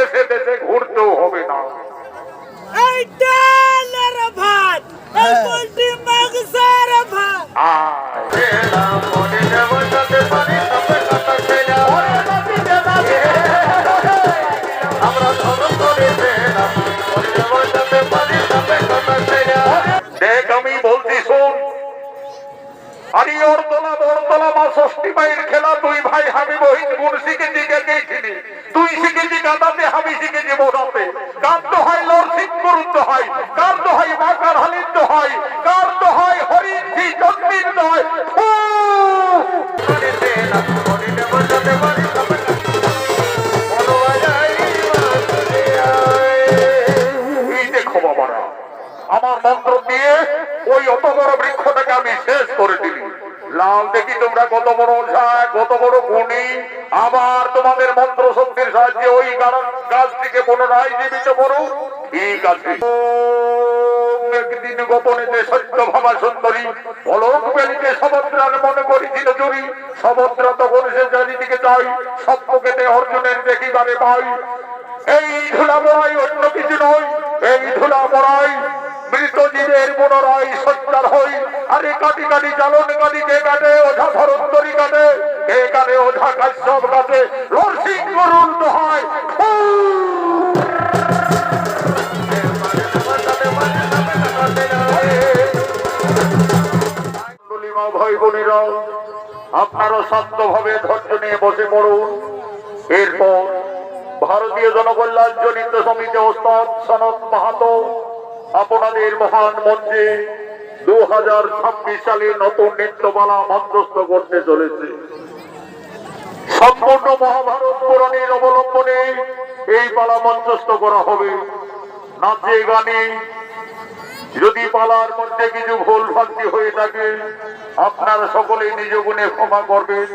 দেশে দেশে ঘুরতেও হবে না। এই ডালের ভাত, এই পোল্ট্রি মাংসের ভাত। দেখ আমি বলছি শোন, আরে ওর তোলা বড়তলা মা ষষ্ঠী মায়ের খেলা তুই ভাই হাবি বহিন গুণ শিখেছি গেছিলি, তুই শিখেছি কাঁদাতে হাবি শিখেছি বোঝাতে। কার তো হয় লড়সিং করুন তো হয়, কার তো হয় বাঁকার হালিন তো হয়, কার তো হয় হরিণ ঝি চন্দ্রিন তো হয়। এই দেখো বাবারা, আমার মন্ত্র দিয়ে ওই অত বড় বৃক্ষটাকে আমি শেষ করে দিলি। লাল দেখি তোমরা কত বড় কত বড় গুণী, আবার তোমাদের মন্ত্র শক্তির সাহায্যে ওই গাছ থেকে পুনরায় জীবিত করো। ঠিক আছে। একদিন গোপনেতে সত্য ভাবা সুন্দরী পলক বেলিতে সমুদ্রার মনে করেছিল চুরি। সমুদ্র তখন সে চারিদিকে চাই, সপ্পকেতে অর্জুনের দেখিবারে পাই। এই ধুলা বড়াই অন্য কিছু নয়, এই ধুলা বড়াই মৃত জীবের পুনরায় সত্যার হই। আরে কাটি কাটি জ্বালন কাটি কে কাটে, ওঝা ধরন্তরী কাটে, কে কাটে ওঝা কাশ্যপ কাটে, লর্ষিং গরুর তো হয়। ভাই বোনেরা, আপনারা শান্তভাবে ধৈর্য নিয়ে বসে পড়ুন। এরপর ভারতীয় জনকল্যাণ জনিত সমিতি ওস্তাদ সনৎ মাহাতো আপনাদের মহান মঞ্চে 2026 সালে নতুন নৃত্যমালা মঞ্চস্থ করতে চলেছে। সম্পূর্ণ মহাভারত পুরাণের অবলম্বনে এই পালা মঞ্চস্থ করা হবে। নাচে গানে যদি পালার মধ্যে কিছু ভুল ভ্রান্তি হয়ে থাকে আপনারা সকলেই নিজ গুণে ক্ষমা করবেন।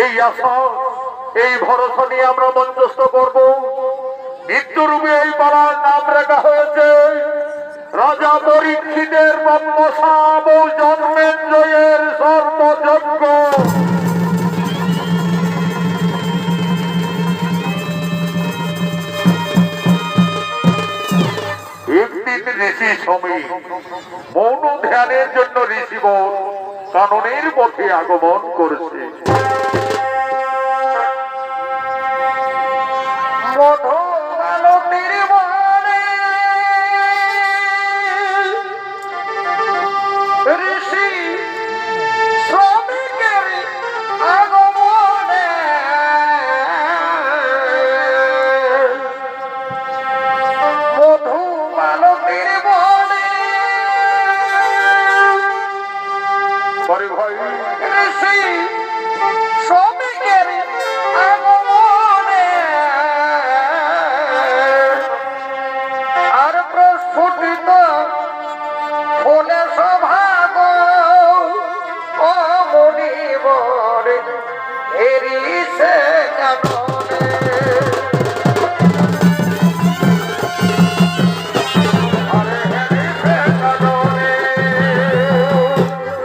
এই আশা এই ভরসা নিয়ে আমরা মঞ্চস্থ করব। নিত্যরূপে এই পালার নাম রাখা হয়েছে রাজা পরীক্ষিতের ব্রহ্মশাব জন্মেঞ্জয়ের সর্বযজ্ঞ। একদিন ঋষি সমীর মৌন ধ্যানের জন্য ঋষিবর কাননের পথে আগমন করেছে। ঋষি শ্রমিকের আগমনে মধু মালতীর বনে ভাই ঋষি শ্রমিকের আগমনে আর প্রস্ফুটিত ফুলে সভাগ ও মনিবর হেরিছে কাননে।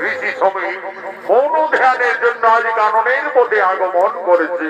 ঋষি সমীর মৌন ধ্যানের জন্য আজ কাননের পথে আগমন করেছে।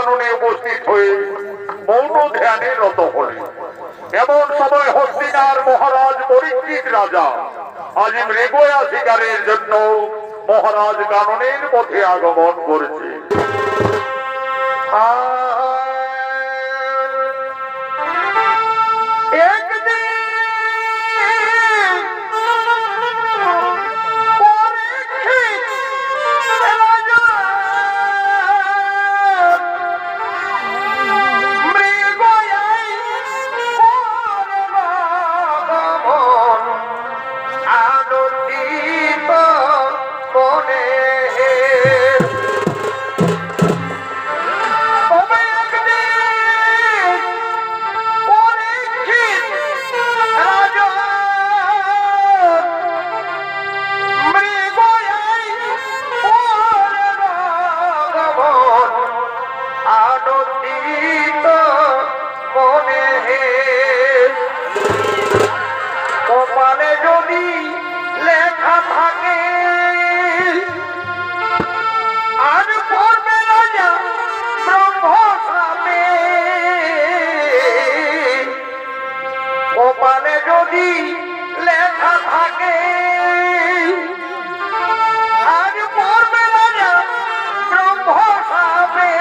কাননে উপস্থিত হয়ে মৌন ধ্যানে রত হলেন। এমন সময় হস্তিনার মহারাজ পরীক্ষিত রাজা আজ মৃগয়া শিকারের জন্য মহারাজ কাননের পথে আগমন করেছে। কপালে যদি লেখা থাকে আর পড়বে রাজা ব্রহ্মসামে, কপালে যদি লেখা থাকে আর পড়বে রাজা ব্রহ্মসামে,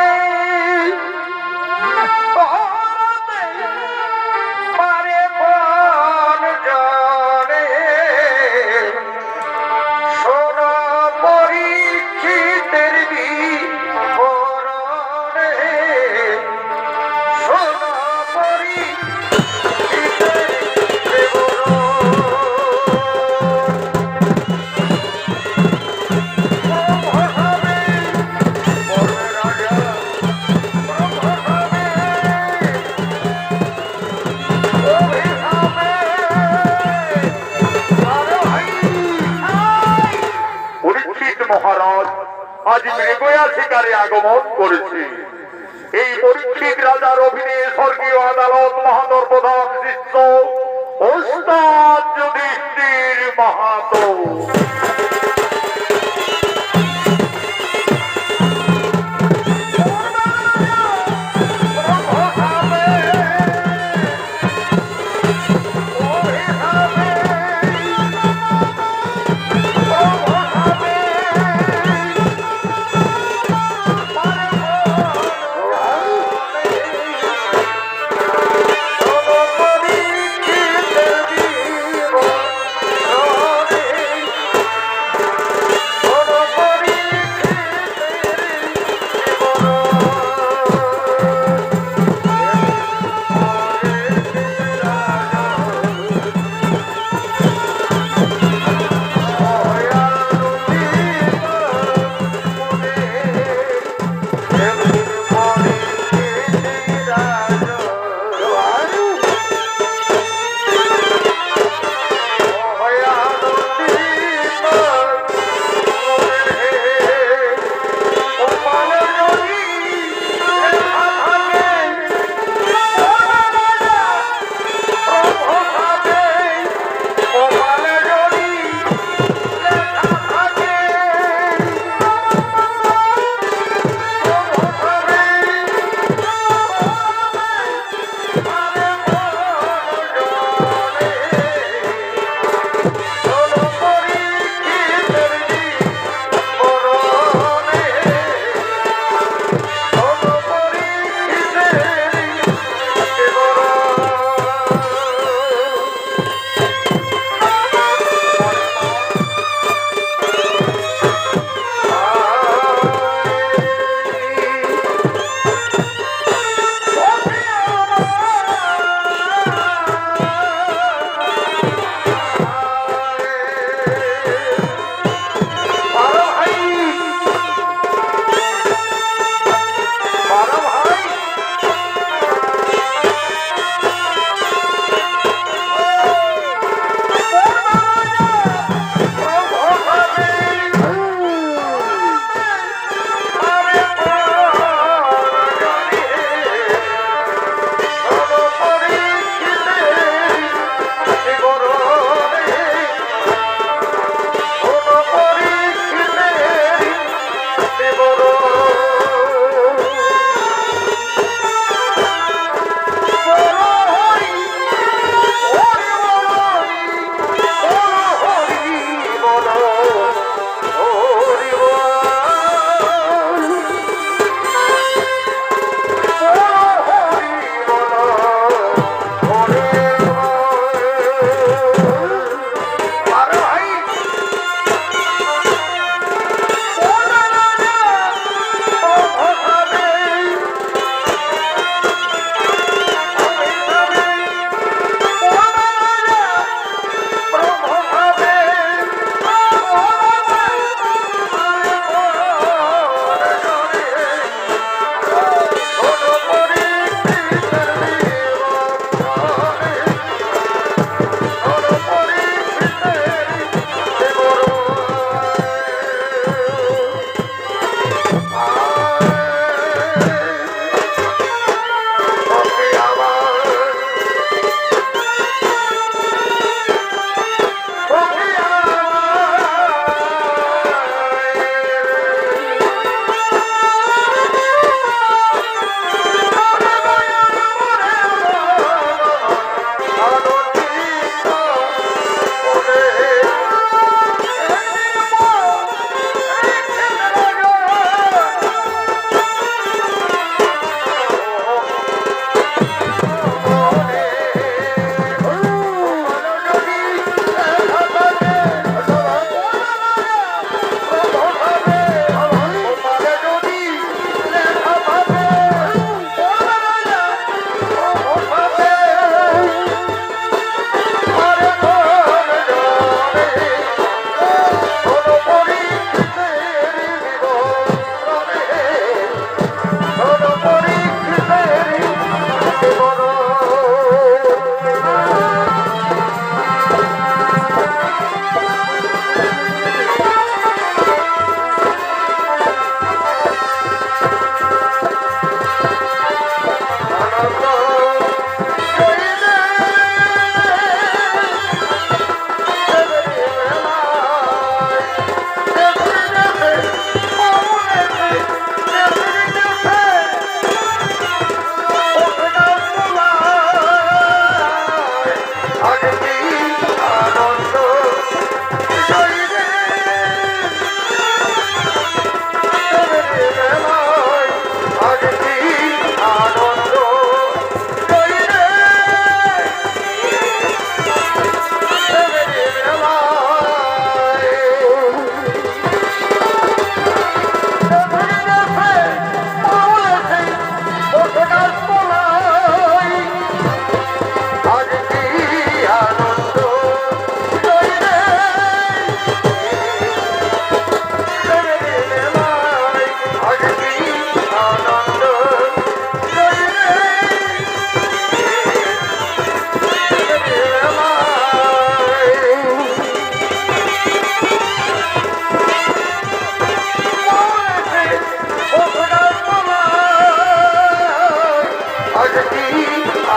পারে কোন জনে সোনা পরীক্ষিতের বিবরণে, সোনা পরীক্ষিতের বিবরণ। পরীক্ষিত মহারাজ আজ মৃগয়া শিকারে আগমন করেছে। এই পরীক্ষিত রাজার অধীনে স্বর্গীয় আদালত মহাদর প্রধান শিষ্য ওস্তাদ যুধিষ্ঠির মাহাতো।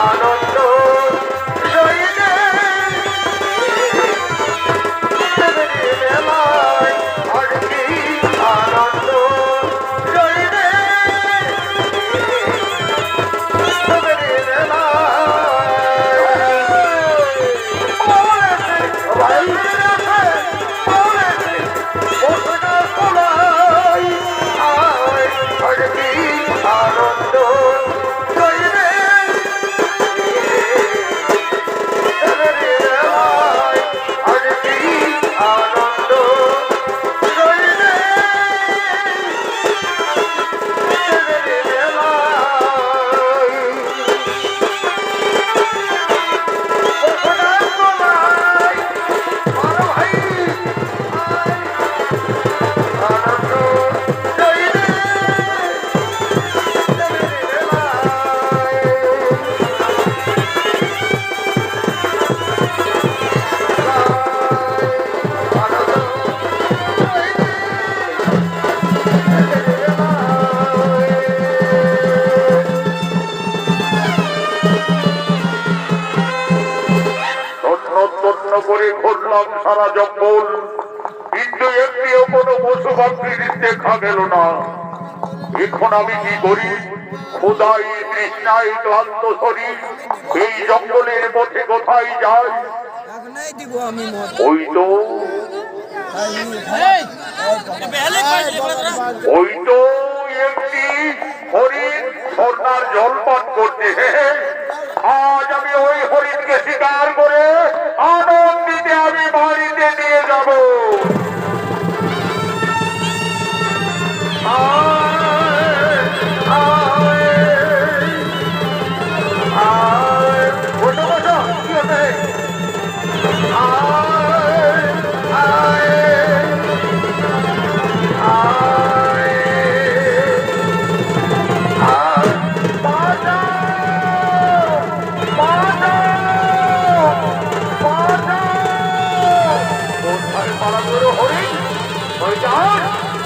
আনন্দ রইলে মেলায় আর কি আনন্দ রইলে করে ঘুরলাম সারা জঙ্গল, কিন্তু একটিও কোনো পশু পাখির দেখা গেল না। এখন আমি কি করি? ক্ষুধায় তৃষ্ণায় ক্লান্ত শরীর এই জঙ্গলের পথে কোথায় যাই? ওই তো ওই তো একটি হরিণ ঝর্ণার জল পান করছে। আজ আমি ওই হরিণকে শিকার করে আনন্দিতে আমি বাড়িতে নিয়ে যাব।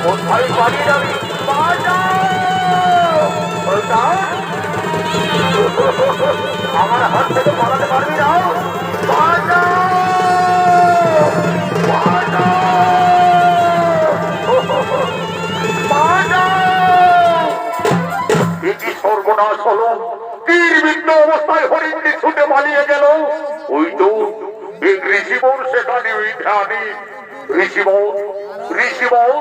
কোথায় পালিয়ে যাবি? আমার হাত থেকে পালাতে পারবি না। কি সর্বনাশ হলো! তীরবিদ্ধ অবস্থায় হরিণটি ছুটে পালিয়ে গেল। ওই তো এক ঋষিবর সেখানে ওই ধ্যানে। ঋষিবর,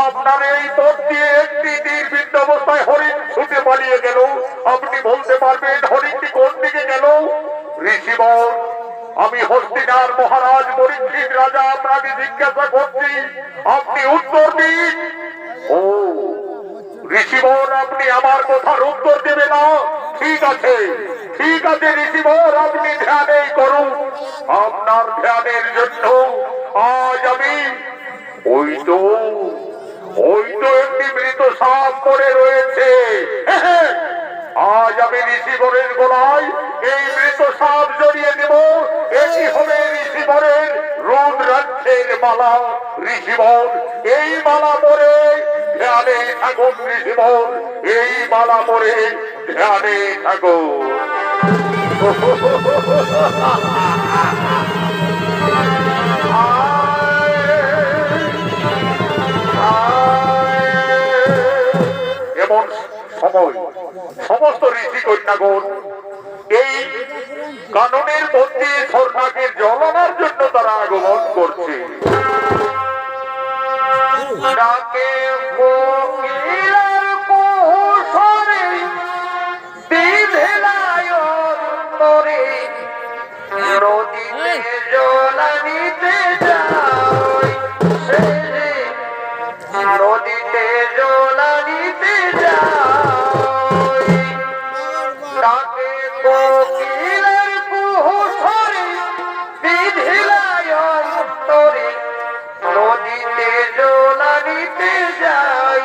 আপনার এই পথ দিয়ে একটি তীরবিদ্ধ অবস্থায় হরিণ ছুটে পালিয়ে গেল। আপনি বলতে পারবেন হরিণটি কোন দিকে গেল? ঋষিবর, আমি হস্তিনার মহারাজ পরীক্ষিত রাজা আপনাকে জিজ্ঞাসা করছি, আপনি উত্তর দিন। ও ঋষিবর, আপনি আমার কথার উত্তর দেবে না? ঠিক আছে, ঠিক আছে ঋষিবর, আপনি ধ্যানেই করুন। আপনার ধ্যানের জন্য আজ আমি ওই তো একটি মৃত সাপ পড়ে রয়েছে। আজ আমি ঋষিবরের গলায় এই মৃত সাপ জড়িয়ে দেব। এটি হবে ঋষিবরের রুদ্রাক্ষের মালা। ঋষিবর, এই মালা পরে ধ্যানে থাকুন। ঋষিবর, এই মালা পরে ধ্যানে থাকুন। এমন সময় সমস্ত ঋষি কন্যাগণ এই কাননের মধ্যে ঝর্ণাকে জল আনার জন্য তারা আগমন করছে। ডাকে কোকিলার কুসরে বিধেলায় অন্তরে নদীতে জল আনিতে যাই, সে যে নদীতে জল আনিতে যাই। ডাকে কোকিলার কুসরে বিধেলায় অন্তরে নদীতে জল আনিতে যাই,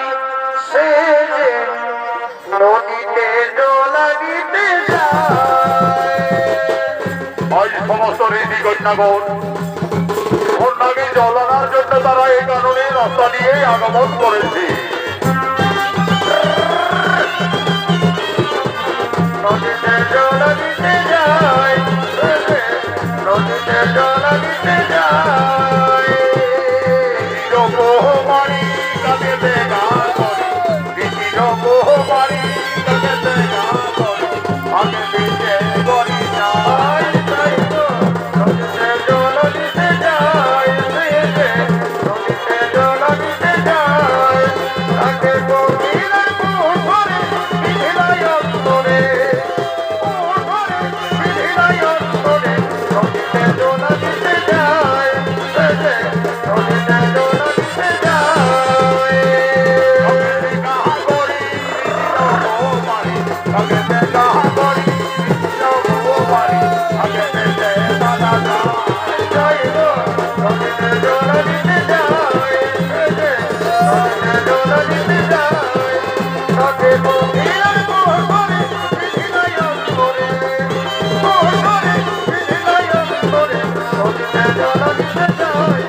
সে যে নদীতে জল আনিতে যায়। আজ সমস্ত ঋষি কন্যাগণ ঝর্ণাকে জল আনার জন্য তারা এই কারণে রাস্তা দিয়ে আগমন করেছে। নদীতে জল দিতে যাই নদীতে জল দিতে যাই রকমারি কাঁদেতে গান করে ঋষি রকমারি কাঁদেতে গান করে আগে বেঁচে করি না তাই তো নদীতে জল দিতে যাই নদীতে জল দিতে যাই তাকে গভীরের পুকুরে বিধিলাই অন্তরে পুকুরে বিধিলাই অন্তরে নদীতে জল দিতে যাই নদীতে জল দিতে যাই গান করি রকমারি কাঁদেতে গান করি রকমারি আগে বেঁচে দাদা গান যাই গো নদীতে জল দিতে যাই নদীতে জল দিতে যাই তাকে গভীরের পুকুরে বিধিলাই অন্তরে পুকুরে বিধিলাই অন্তরে নদীতে জল দিতে যাই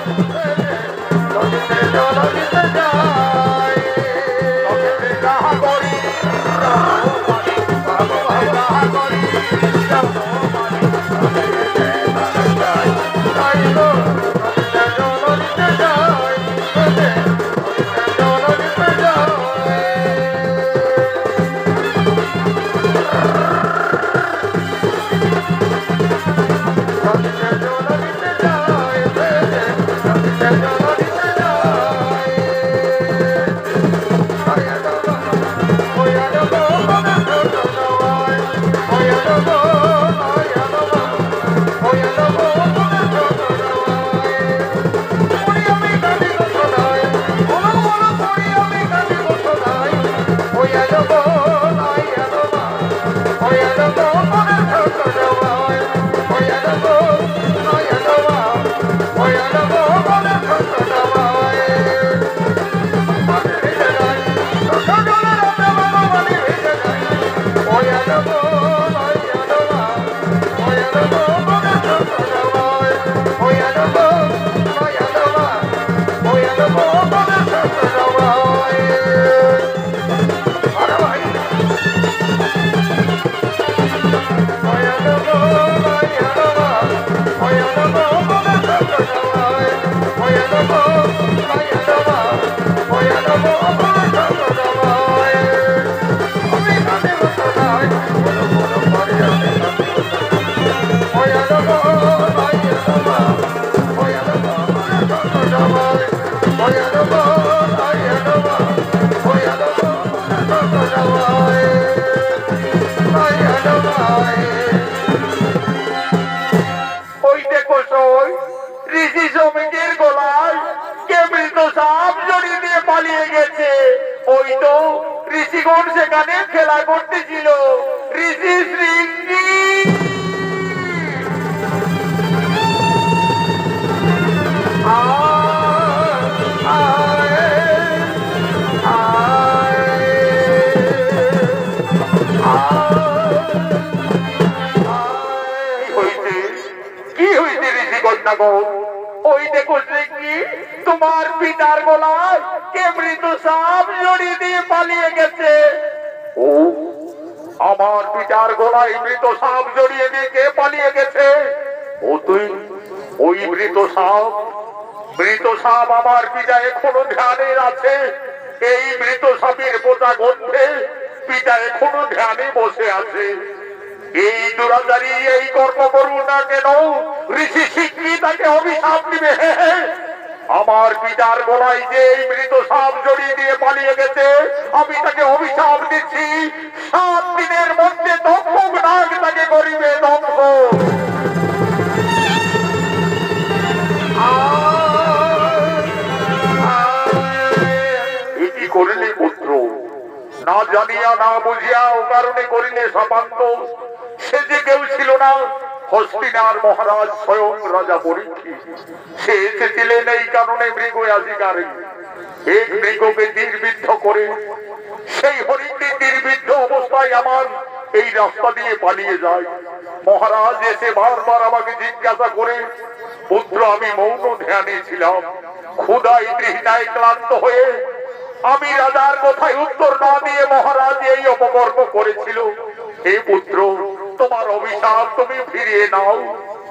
নদীতে জল দিতে যাই গান করি রকমারি কাঁদেতে গান করি রকমারি আগে বেঁচে দাদা গান তাই গো নদীতে জল দিতে যাই নদীতে জল দিতে যাই নদীতে জল দিতে যাই নদীতে জল দিতে যাই ওয়া দেবো মনে ছোট নয় ওয়া দেবো ওয়া দেবো মনে ছোট নয় পুরি আমি কাঁদি কত নয় বলো বলো পুরি আমি কাঁদি কত নয় ওয়া দেবো ওয়া দেবো মনে ছোট নয় ওয়া দেবো ওয়া দেবো মনে ছোট নয় ওই দেখো সই ঋষি শ্রমিকের গলায় কে মৃত সাপ জড়িয়ে দিয়ে পালিয়ে গেছে ওই তো ঋষিগণ সেখানে খেলা করতেছিল ঋষি শৃঙ্গি কি হয়েছে ঋষি কন্যাগণ ওই দেখো শৃঙ্গি তোমার পিতার গলায় কে মৃত সাপ জড়িয়ে দিয়ে পালিয়ে গেছে ও আমার পিতার গলায় মৃত সাপ জড়িয়ে দিয়ে কে পালিয়ে গেছে ও তুই ওই মৃত সাপ আমার পিতা এখনো ধ্যানে আছে এই মৃত সাপের পোতা গন্ধে পিতা এখনো ধ্যানে বসে আছে এই দুরাচারী এই কর্ম করুন না কেন ঋষি শিক্ষি তাকে অভিশাপ দিবে আমার পিতার গলায় যে এই মৃত সাপ জড়িয়ে দিয়ে পালিয়ে গেছে আমি তাকে অভিশাপ দিচ্ছি 7 দিনের মধ্যে দম্ভক নাগ তাকে করিবে দম্ভ এটি করিলে পুত্র না জানিয়া না বুঝিয়া ও কারণে করিলে সাপান্ত সে যে কেউ ছিল না হস্তিনার মহারাজ স্বয়ং রাজা পরীক্ষিত সে এসেছিলেন এই কারণে মৃগ আসিকারী এক মৃগকে তীরবিদ্ধ করে সেই হরিণটি তীরবিদ্ধ অবস্থায় আমার এই রাস্তা দিয়ে পালিয়ে যায় মহারাজ এসে বারবার আমাকে জিজ্ঞাসা করে পুত্র আমি মৌন ধ্যানে ছিলাম ক্ষুধায় তৃষ্ণায় ক্লান্ত হয়ে আমি রাজার কথায় উত্তর না দিয়ে মহারাজ এই অপকর্ম করেছিল হে পুত্র, তোমার অভিশাপ তুমি ফিরিয়ে নাও।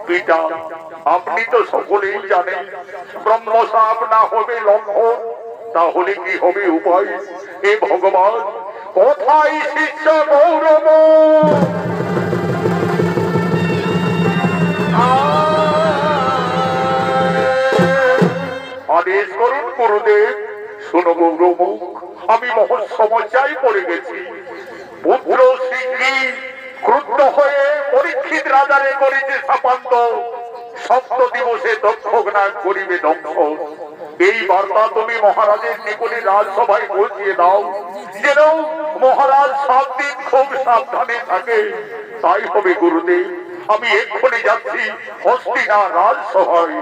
পিতা, আপনি তো সকলেই জানেন ব্রহ্মশাপ না হবে লঙ্ঘন, তাহলে কি হবে উপায়? হে ভগবান, কোথায় শিষ্য গৌরব? আদেশ করুন গুরুদেব। শোনো গৌরব, আমি মহৎ সমস্যায় পড়ে গেছি। পুত্র সিংহী ক্রুদ্ধ হয়ে পরীক্ষিত রাজারে করেছে শাপান্ত, সপ্ত দিবসে দক্ষজ্ঞান করিবে ধ্বংস। এই বার্তা তুমি মহারাজের নিকটে রাজসভায় পৌঁছিয়ে দাও, যেন মহারাজ 7 দিন খুব সাবধানে থাকে। তাই হবে গুরুদেব। আমি এক্ষুনি যাচ্ছি হস্তিনা রাজসভায়।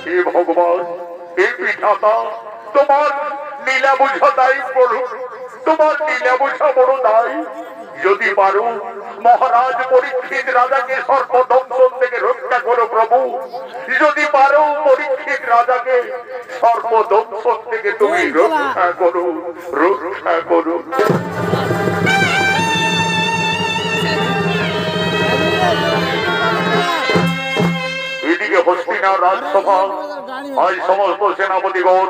হে ভগবান, হে বিধাতা, তোমার লীলা বুঝা দায়ী প্রভু, তোমার লীলা বুঝা বড় দায়ী। যদি পারো মহারাজ পরীক্ষিত রাজাকে সর্বদংশন থেকে রক্ষা করো প্রভু। যদি পারো পরীক্ষিত রাজাকে সর্বদংশন থেকে তুমি রক্ষা করো, রক্ষা করো। এদিকে হস্তিনা রাজসভা, আজ সমস্ত সেনাপতিগণ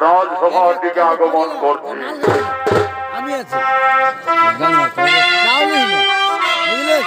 রাজসভার দিকে আগমন করছে। আমি আছি বুঝলে।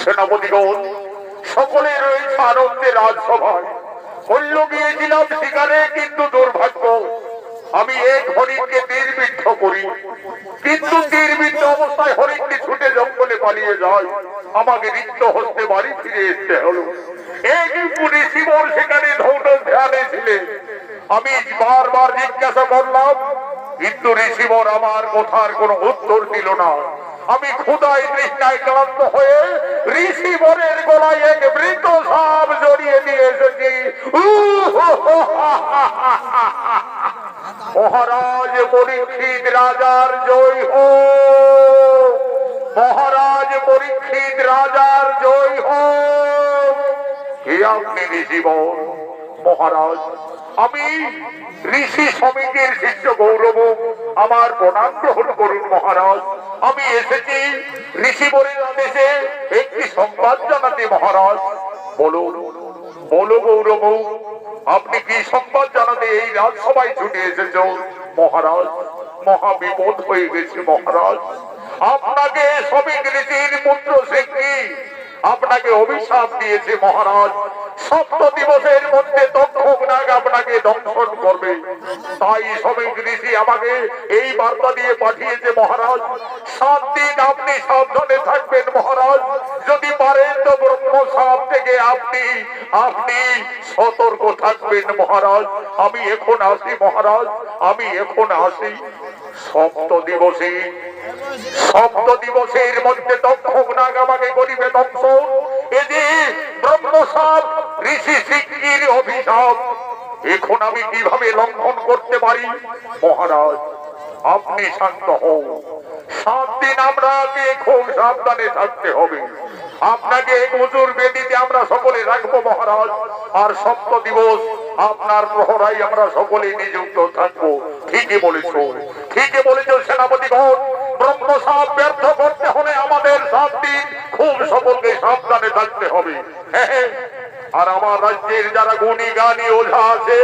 সেনাপতিগণ সকলে রয়েছে আনন্দে রাজসভায়। হল্য গিয়েছিলাম শিকারে, কিন্তু দুর্ভাগ্য আমি এক হরিণকে তীরবিদ্ধ করি, কিন্তু তীরবিদ্ধ অবস্থায় হরিণটি ছুটে জঙ্গলে পালিয়ে যায়। আমাকে রিক্ত হস্তে বাড়ি ফিরে আসতে হলো। এই পুলিশ শিবর সেখানে ধৌত ধ্যানে ছিলেন। আমি বারবার জিজ্ঞাসা করলাম, কিন্তু ঋষিবর আমার কথার কোনো উত্তর দিল না। আমি ক্ষুধায় তৃষ্ণায় ক্লান্ত হয়ে ঋষিবরের গলায় এক মৃত সাপ জড়িয়ে দিয়ে এসেছি। মহারাজ পরীক্ষিত রাজার জয় হোক, মহারাজ পরীক্ষিত রাজার জয় হোক। কে আপনি ঋষিবর? মহারাজ, আমি ঋষি সমিতির শিষ্য গৌরব, আমার প্রণাম গ্রহণ করুন মহারাজ। আমি এসেছি ঋষিবরের আদেশে একটি সংবাদ জানাতে মহারাজ। বলুন, বলো গৌরব, আপনি কি সংবাদ জানাতে এই রাজসভায় ছুটে এসেছ? মহারাজ, মহা বিপদ হয়ে গেছে মহারাজ। আপনাকে শ্রমিক ঋষির পুত্র সিংহী আপনাকে অভিশাপ দিয়েছে মহারাজ। 7 দিবসের মধ্যে তক্ষক নাগ আপনাকে দংশন করবে। তাই শ্রমিক ঋষি আমাকে এই বার্তা দিয়ে পাঠিয়েছে মহারাজ। 7 দিন আপনি সাবধানে থাকবেন মহারাজ। যদি পারেন তো ব্রহ্ম সাপ থেকে আপনি সতর্ক থাকবেন মহারাজ। আমি এখন আসি মহারাজ, আমি এখন আসি। 7 দিবসের মধ্যে তক্ষক নাগ আমাকে করিবে দংশন। এ যে ব্রহ্মসাপ ঋষি সিংহীর অভিশাপ, এখন আমি কিভাবে লঙ্ঘন করতে পারি? মহারাজ, আপনি শান্ত হন। 7 দিন আপনাকে খুব সাবধানে থাকতে হবে। আপনাকে হুজুর বেদিতে আমরা সকলে রাখবো মহারাজ। আর 7 দিবস আপনার প্রহরায় আমরা সকলে নিযুক্ত থাকবো। ঠিকই বলেছো, ঠিকই বলেছো সেনাপতিগণ। ব্রহ্মসাপ ব্যর্থ করতে হলে আমাদের 7 দিন খুব সকলকে সাবধানে থাকতে হবে। আর আমার রাজ্যের যারা গুণী জ্ঞানী ওঝা আছে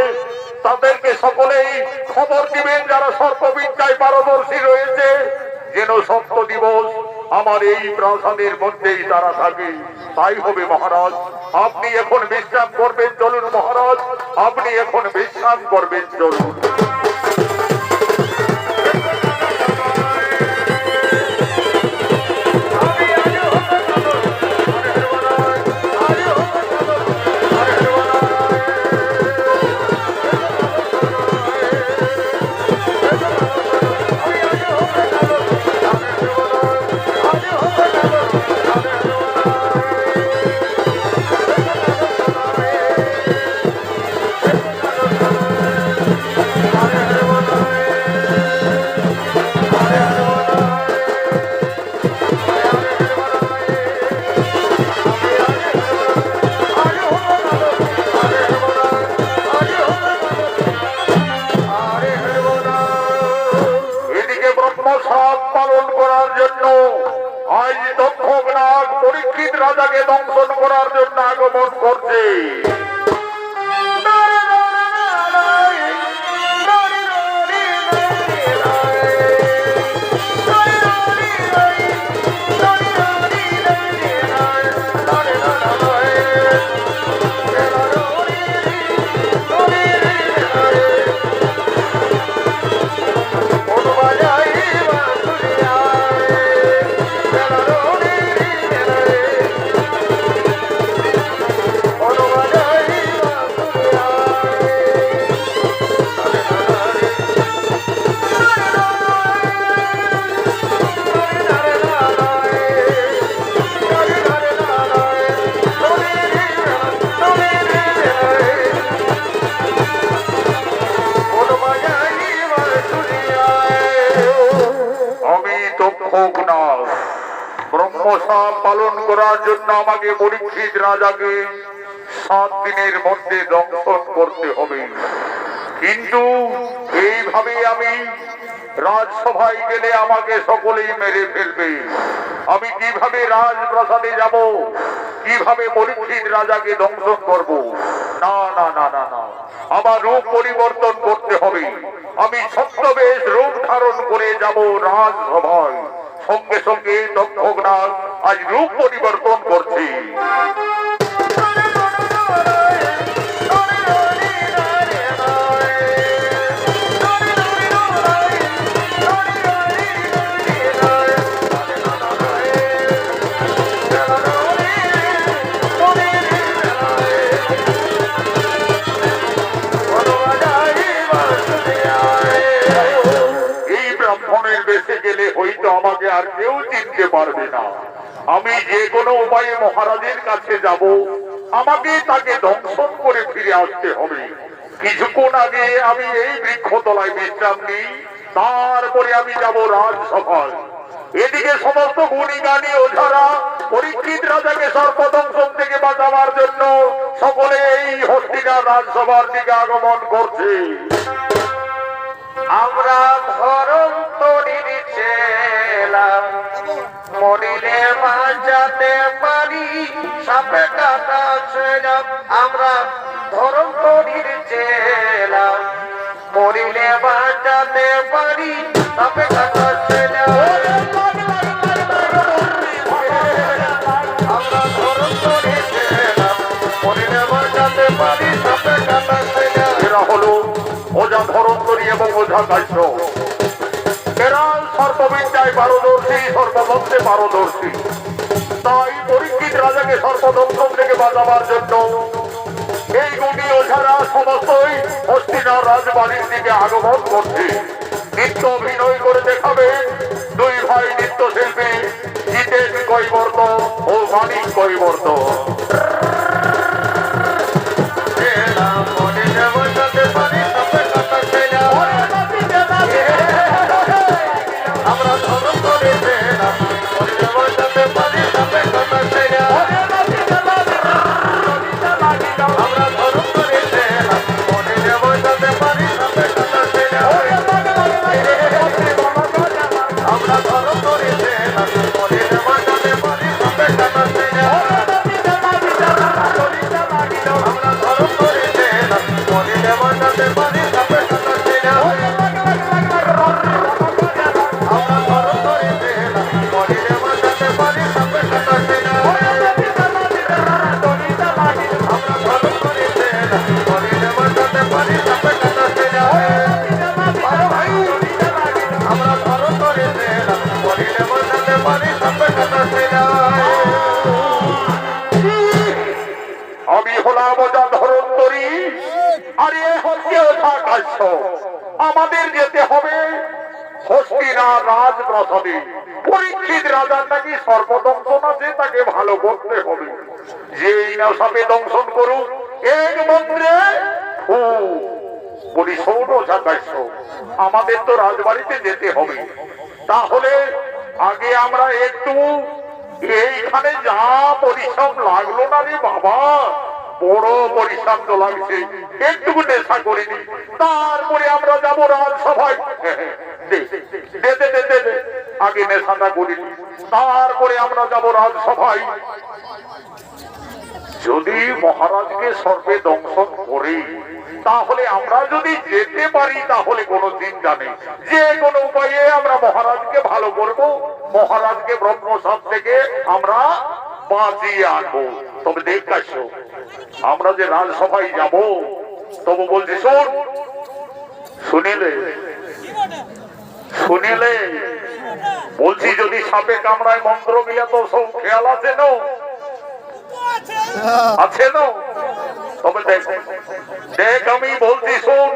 তাদেরকে সকলেই খবর দিবেন, যারা সর্পবিদ্যায় পারদর্শী রয়েছে, যেন 7 দিবস আমার এই প্রাসাদের মধ্যেই তারা থাকে। তাই হবে মহারাজ। আপনি এখন বিশ্রাম করবেন, চলুন মহারাজ, আপনি এখন বিশ্রাম করবেন, চলুন। পরীক্ষিত রাজাকে দংশন করার জন্য আগমন করছে। ব্রহ্মসাপ পালন করার জন্য আমাকে পরীক্ষিত রাজাকে 7 দিনের মধ্যে দংশন করতে হবে। কিন্তু এইভাবে আমি রাজসভায় গেলে আমাকে সকলেই মেরে ফেলবে। আমি কিভাবে রাজপ্রাসাদে যাব, কিভাবে পরীক্ষিত রাজাকে দংশন করব? না না না না না, আমার রূপ পরিবর্তন করতে হবে। আমি ছদ্মবেশ রূপ ধারণ করে যাব রাজসভায়। সঙ্গে সঙ্গে তক্ষক নাগ আজ রূপ পরিবর্তন করছে। তো আমাকে আর কেউ চিনতে পারবে না। আমি যে কোনো উপায়ে মহারাজের কাছে যাব, আমাকে তাকে দংশন করে ফিরে আসতে হবে। কিছুক্ষণ আগে আমি এই বৃক্ষতলায় বিশ্রাম নিই, তারপরে আমি যাব রাজসভায়। এদিকে সমস্ত গুণী জ্ঞানী ওঝারা পরীক্ষিত রাজাকে সর্পদংশন থেকে বাঁচাবার জন্য সকলে এই হস্তিনার রাজসভার দিকে আগমন করছে। আমরা ধরম তরির ছেলাম, মরিলে বাঁচাতে পারি সাপে কাটা ছেলাম। আমরা ধরম তরির ছেলাম, মরিলে বাঁচাতে পারি সাপে কাটা ছেলাম। আমরা ধরম তরির ছেলাম, মরিলে বাঁচাতে পারি সাপে কাটা ছেলাম। এরা হলো ওঝা ধরন্তরী এবং ওঝা কাশ্যপ। এরা সর্ববিদ্যায় পারদর্শী, সর্বমন্ত্রে পারদর্শী। তাই পরীক্ষিত রাজাকে সর্বদংশন থেকে বাঁচাবার জন্য এই গুণী ওঝারা সমস্তই হস্তিনার রাজবাড়ির দিকে আগমন করছে। নৃত্য অভিনয় করে দেখাবে দুই ভাই নৃত্যশিল্পী জিতেন কৈবর্ত ও মানিক কৈবর্ত। আমরা ধরম করে ছেলাম, মরিলে বাঁচাতে পারি সাপে কাটা ছেলাম। আমরা ধরম করে ছেলাম, মরিলে বাঁচাতে পারি সাপে কাটা ছেলাম। আমরা ধরম করে ছেলাম, মরিলে বাঁচাতে পারি সাপে কাটা ছেলাম। আমরা ধরম করে ছেলাম, মরিলে বাঁচাতে পারি সাপে কাটা ছেলাম। আমরা ধরম করে ছেলাম, মরিলে বাঁচাতে পারি সাপে কাটা ছেলাম। আমরা ধরম করে ছেলাম, মরিলে বাঁচাতে পারি সাপে কাটা ছেলাম। আমরা ধরম করে ছেলাম, মরিলে বাঁচাতে পারি সাপে কাটা ছেলাম। আমি হলাম ওঝা ধরন্তরী, আর এ হচ্ছে ওঝা কাশ্যপ। আমাদের যেতে হবে হস্তিনার রাজপ্রাসাদে। পরীক্ষিত রাজার নাকি সর্বদংশন আছে, তাকে ভালো করতে হবে। যেই না সাপে দংশন করুক এক মন্ত্রে ফু। বলি শোন ওঝা কাশ্যপ, আমাদের তো রাজবাড়িতে যেতে হবে। তাহলে আগে আমরা একটু এইখানে যা পরিশ্রম লাগলো না রে বাবা, বড় পরিশ্রম তো লাগছে, একটু নেশা করিনি, তারপরে আমরা যাবো রাজসভায়। আগে নেশাটা করিনি, তারপরে আমরা যাবো রাজসভায়। যদি মহারাজকে সর্বে দংশন করে, তাহলে আমরা যদি যেতে পারি তাহলে কোনো চিন্তা নেই। যে কোনো উপায়ে আমরা মহারাজকে ভালো করব, মহারাজকে ব্রহ্মসাপ থেকে আমরা বাঁচিয়ে আনবো। তবে দেখ কাশ্যপ, আমরা যে রাজসভায় যাব, তবু বলছি শোন, শুনিলে শুনিলে বলছি, যদি সাপে কামড়ায় মন্ত্র গিয়া তো সব খেয়াল আছে না? আছে না? তবে দেখ দেখ আমি বলছি শোন।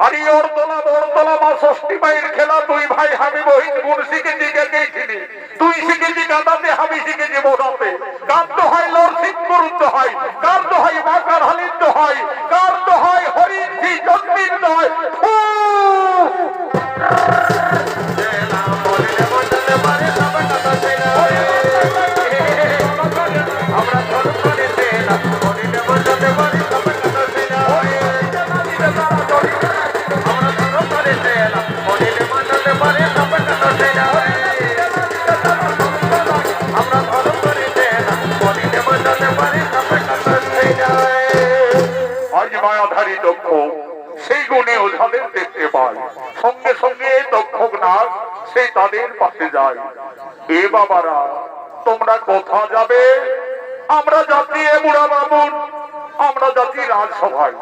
আরে ওরতলা মা ষষ্ঠী মায়ের খেলা তুই ভাই আমি বহিন গুণ শিখেছি গেছিলি। তুই শিখেছি কাঁদাতে, আমি শিখেছি বোঝাতে। কার তো হয় লর্ষিক গুরুত্ব হয়, কার তো হয় বাঁকার হালিত হয়, কার তো হয় হরিণী জন্মিত হয়। আমরা ধরম করে ছেলাম, মরিলে বাঁচাতে পারি সাপে কাটা ছেলাম। আমরা ধরম করে ছেলাম, মরিলে বাঁচাতে পারি সাপে কাটা ছেলাম। আমরা ধরম করে ছেলাম, মরিলে বাঁচাতে পারি সাপে কাটা ছেলাম। আজ মায়াধারী দক্ষ সেই গুণে ওঝাদের দেখতে পাই, সঙ্গে সঙ্গে দক্ষক নাগ সেই তাদের পাশে যায়। এ বাবারা, তোমরা কোথা যাবে? আমরা যাচ্ছি এ বুড়া বামুন, আমরা যাচ্ছি রাজসভায়।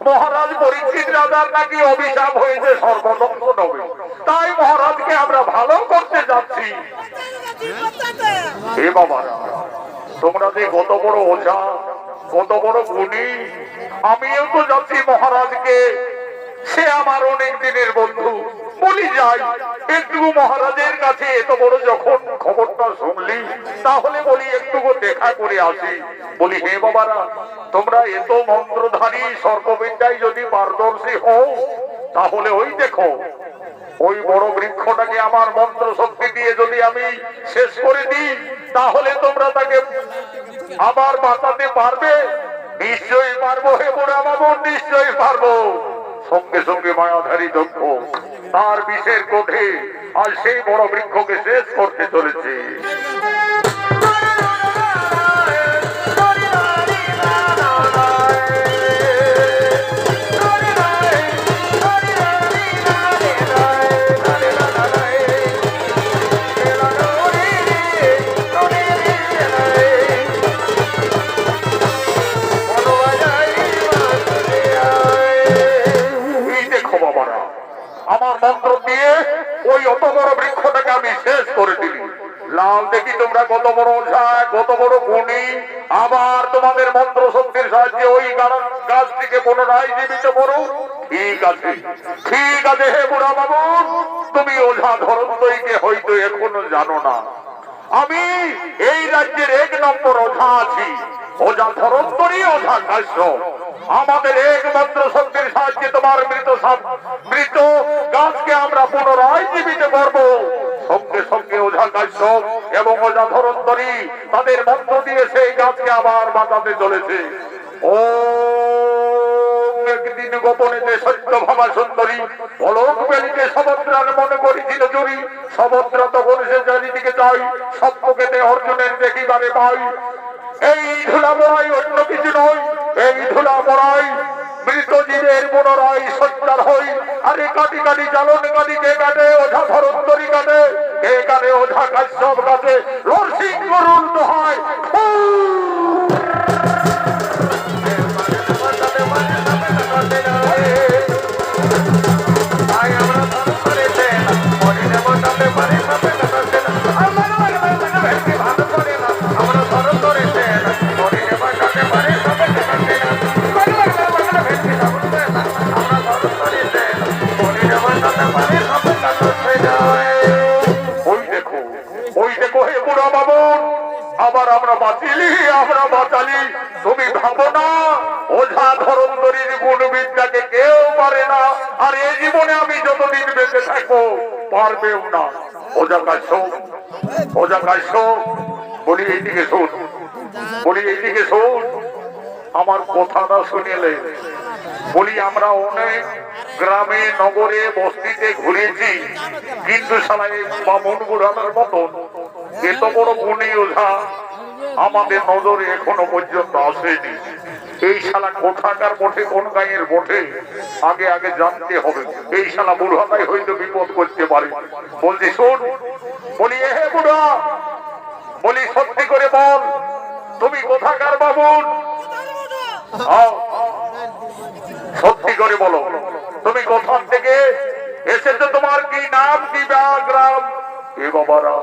মহারাজ পরীক্ষিত রাজার নাকি অভিশাপ হয়েছে, সর্বদংশন হবে। তাই মহারাজকে আমরা ভালো করতে যাচ্ছি। এ বাবারা, তোমরা যে কত বড় ওঝা, কত বড় গুণী, আমিও তো যাচ্ছি মহারাজকে, সে আমার অনেক দিনের বন্ধু, বলি যাই একটু মহারাজের কাছে এত বড় যখন খবরটা শুনলি, তাহলে বলি একটু দেখা করে আসি। বলি হে বাবারা, তোমরা এত মন্ত্রধারী সর্ববিদ্যায় যদি পারদর্শী হও, তাহলে ওই দেখো ওই বড় বৃক্ষটাকে আমার মন্ত্র শক্তি দিয়ে যদি আমি শেষ করে দিই, তাহলে তোমরা তাকে আবার বাঁচাতে পারবে? নিশ্চয়ই পারবো হে বুড়া বাবু, নিশ্চয়ই পারবো। সঙ্গে সঙ্গে মায়াধারী দক্ষ তার বিষের ক্রোধে আর সেই বড় বৃক্ষকে শেষ করতে চলেছে। আমার মন্ত্র দিয়ে ওই অত বড় বৃক্ষটাকে আমি শেষ করে দিলি। লাল দেখি তোমরা কত বড় ওঝা, কত বড় গুণী। আবার তোমাদের মন্ত্র শক্তির সাহায্যে ওই গাছটিকে পুনরায় জীবিত করো। ঠিক আছে, ঠিক আছে হে বুড়া বাবু, তুমি ওঝা ধরন্তরীকে হয়তো এখনো জানো না। আমি এই রাজ্যের 1 নম্বর ওঝা আছি, ওঝা ধরন্তরী, ওঝা কাশ্যপ। আমাদের এক মন্ত্র শক্তির সাহায্যে তোমার মৃত গাছকে আমরা পুনরায় জীবিত করব। সঙ্গে সঙ্গে ওঝা কাশ্যপ এবং ওঝা ধরন্তরী তাদের মন্ত্র দিয়ে সেই গাছকে আবার বাঁচাতে চলেছে। ও একদিন গোপনেতে সত্য ভাবা সুন্দরী পলক বেলিতে সমুদ্রার মনে করেছিল চুরি। সমুদ্র তখন সে চারিদিকে চাই, সত্যকেতে অর্জুনের দেখিবারে পাই। এই ধুলা পড়াই অন্য কিছু নয়, এই ধুলা পড়াই মৃত জীবের পুনরায় সজ্জার হই। আরে কাটি কাটি জ্বালন কাটি কে কাটে? ওঝা ধরন্তরী কাটে। কে কাটে? ওঝা কাশ্যপ কাটে। নরসিং গরুর দোহাই আবার আমরা বাঁচিলি, আমরা বাঁচালি। তুমি ভাবো না ওঝা ধরন্তরীর গুণ বিদ্যাকে কেউ পারে না, আর এই জীবনে আমি যতদিন বেঁচে থাকবো পারবেও না। ওঝা কাশ্যপ, ওঝা কাশ্যপ, বলি এইদিকে শোন, বলি এইদিকে শোন, আমার কথাটা শুনিলে। বলি আমরা অনেক গ্রামে নগরে বস্তিতে ঘুরেছি, কিন্তু শালা এই বামন বুড়ানোর মতন এত বড় গুণী ওঝা আমাদের নজরে এখনো পর্যন্ত আসেনি। এই শালা কোথাকার বটে, কোন গাঁয়ের বটে, আগে আগে জানতে হবে। এই শালা বুড়াটাই হয়তো বিপদ করতে পারে। বলছি শোন, বলি হে বুড়া, বলি সত্যি করে বল, তুমি কোথাকার বামুন? সত্যি করে বলো, তুমি কোথার থেকে এসেছো? তোমার কি নাম, কি গ্রাম? এ বাবারা,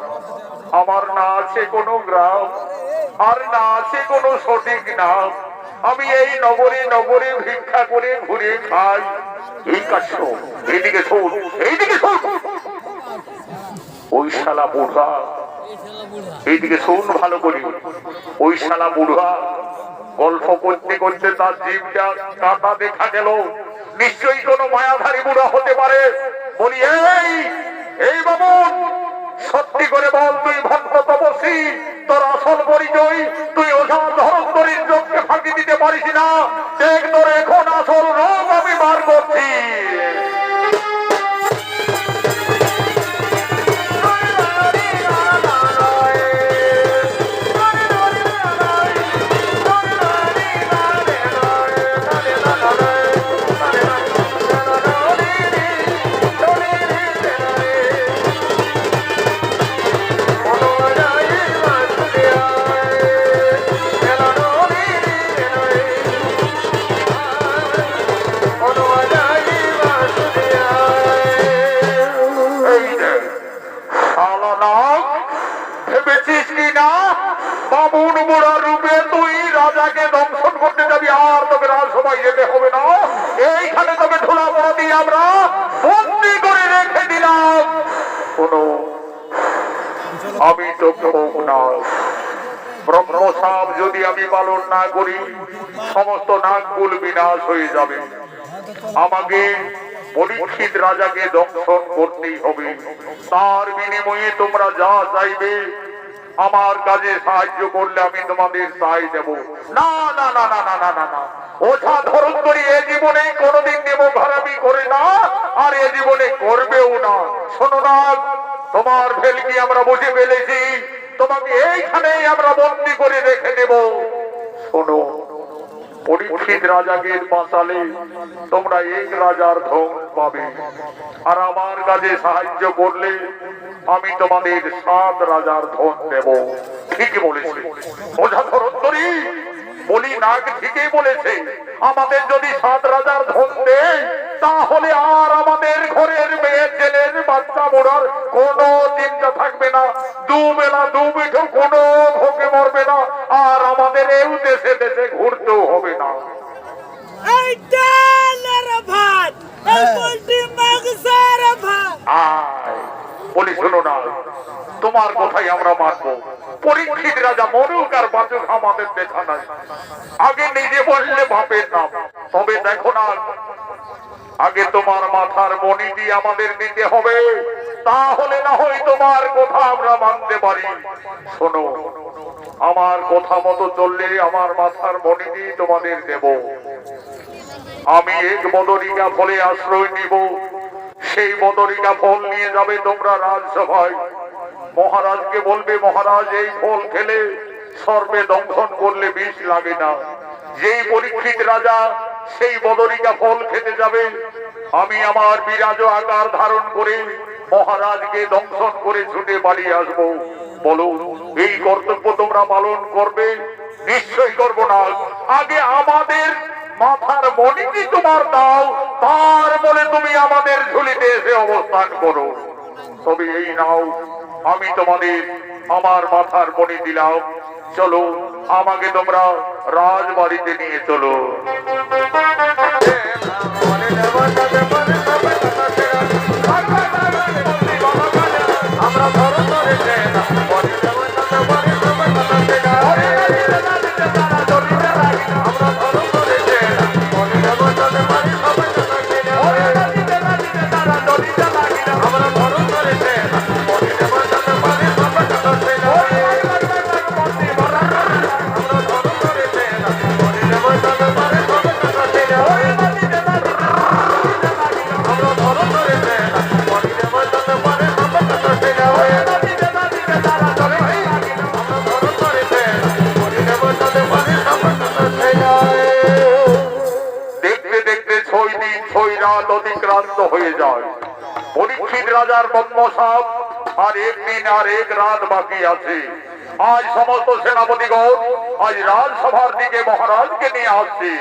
আমার না আছে কোনো গ্রাম, আর না আছে কোনো সঠিক নাম। আমি এই নগরে নগরে ভিক্ষা করে ঘুরে খাই। এই কাশ্যপ, এইদিকে শোন, এইদিকে শোন। ওই শালা বুড়া, এইদিকে শোন ভালো করি। ওই শালা বুড়া গল্প করতে করতে তার জীবটা কাটা দেখা গেল। নিশ্চয়ই কোনো মায়াধারী বুড়া হতে পারে। বলি এই বামুন, সত্যি করে বল, তুই ভক্ত তপস্বী, তোর আসল পরিচয়? তুই ওঝা ধরন্তরীর চোখকে ফাঁকি দিতে পারিস না। দেখ তোর এখন আসল রূপ আমি বার করছি। বামুন বুড়া রূপে তুই রাজাকে দংশন করতে যাবি, আর তোকে রাজসভায় যেতে হবে না। এইখানে তোকে ধুলা পড়া দিয়ে আমরা বন্দি করে রেখে দিলাম। শোনো, আমি তো কেউ না। ব্রহ্মসাপ যদি আমি পালন না করি, সমস্ত নাগকুল বিনাশ হয়ে যাবে। আমাকে পরীক্ষিত রাজাকে দংশন করতেই হবে। তার বিনিময়ে তোমরা যা চাইবে, আমার কাজে সাহায্য করলে আমি তোমাদের তাই দেব। না না না না না না না না, ওঝা ধরন করি এ জীবনে কোনোদিন দেব খারাপি করে না, আর এ জীবনে করবেও না। শোনো না, তোমার ভেলকি আমরা বুঝে ফেলেছি, তোমাকে এইখানেই আমরা বন্দি করে রেখে দেব। শোনো, পরীক্ষিত রাজাকে বাঁচালে তোমরা এক রাজার ধন পাবে, আর আমার কাজে সাহায্য করলে আমি তোমাদের 7 রাজার ধন দেব। ঠিকই বলেছে ওঝা ধরন্তরী, বলি নাগ ঠিকই বলেছে। আমাদের যদি 7 রাজার ধন দেয়, তাহলে আর আমাদের ঘরের মেয়ে ছেলের বাচ্চা মোড়ার কোনো চিন্তা থাকবে না। দুবেলা দুবিঠো কোনো ভোগে মরবে না, আর আমাদের এই দেশে দেশে ঘুরতেও হবে না। বলি শোনো না, তোমার কথাই আমরা মানবো। পরীক্ষিত রাজা মরুক আর বাঁচুক আমাদের দেখা নাই। আগে নিজে বললে বাপের নাম, তবে দেখো না, আগে তোমার মাথার মণি দিয়ে আমাদের দিতে হবে, তাহলে না হয় তোমার কথা আমরা মানতে পারি। শোনো, আমার কথা মতো চললে আমার মাথার মণি দিয়ে তোমাদের দেব। আমি এক বদরিকা ফলে আশ্রয় নিব, সেই বদরিকা ফল নিয়ে যাবে তোমরা রাজসভায়। মহারাজকে বলবে, মহারাজ এই ফল খেলে সর্বে দংশন করলে বিষ লাগে না। যেই পরীক্ষিত রাজা সেই বদরিকা ফল খেতে যাবে, আমি আমার বিরাজ আকার ধারণ করে মহারাজকে দংশন করে ছুটে পালিয়ে আসবো। বলো, এই কর্তব্য তোমরা পালন করবে? নিশ্চয়ই করবো না। আগে আমাদের মাথার মণিটি তোমার দাও, তার বলে তুমি আমাদের ঝুলিতে এসে অবস্থান করো। তবে এই নাও, আমি তোমাদের আমার মাথার মণি দিলাম। চলো, আমাকে তোমরা রাজবাড়িতে নিয়ে চলো। আমরা ধরো ধরে অতিক্রান্ত হয়ে যায়। পরীক্ষিত রাজার ব্রহ্মসাপ আর একদিন আর এক রাত বাকি আছে। আজ সমস্ত সেনাপতিগণ আজ রাজসভার দিকে মহারাজকে নিয়ে আসছে।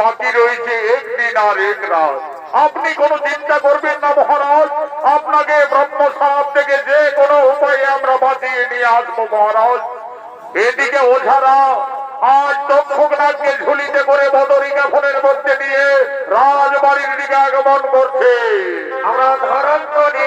বাকি রয়েছে একদিন আর এক রাত। আপনি কোনো চিন্তা করবেন না মহারাজ, আপনাকে ব্রহ্মসাপ থেকে যে কোনো উপায়ে আমরা বাঁচিয়ে নিয়ে আসবো মহারাজ। এদিকে ওঝারা আজ দক্ষনাথকে ঝুলিতে করে বদরিকা ফোনের মধ্যে নিয়ে রাজবাড়ির দিকে আগমন করছে। আমরা ধরন করি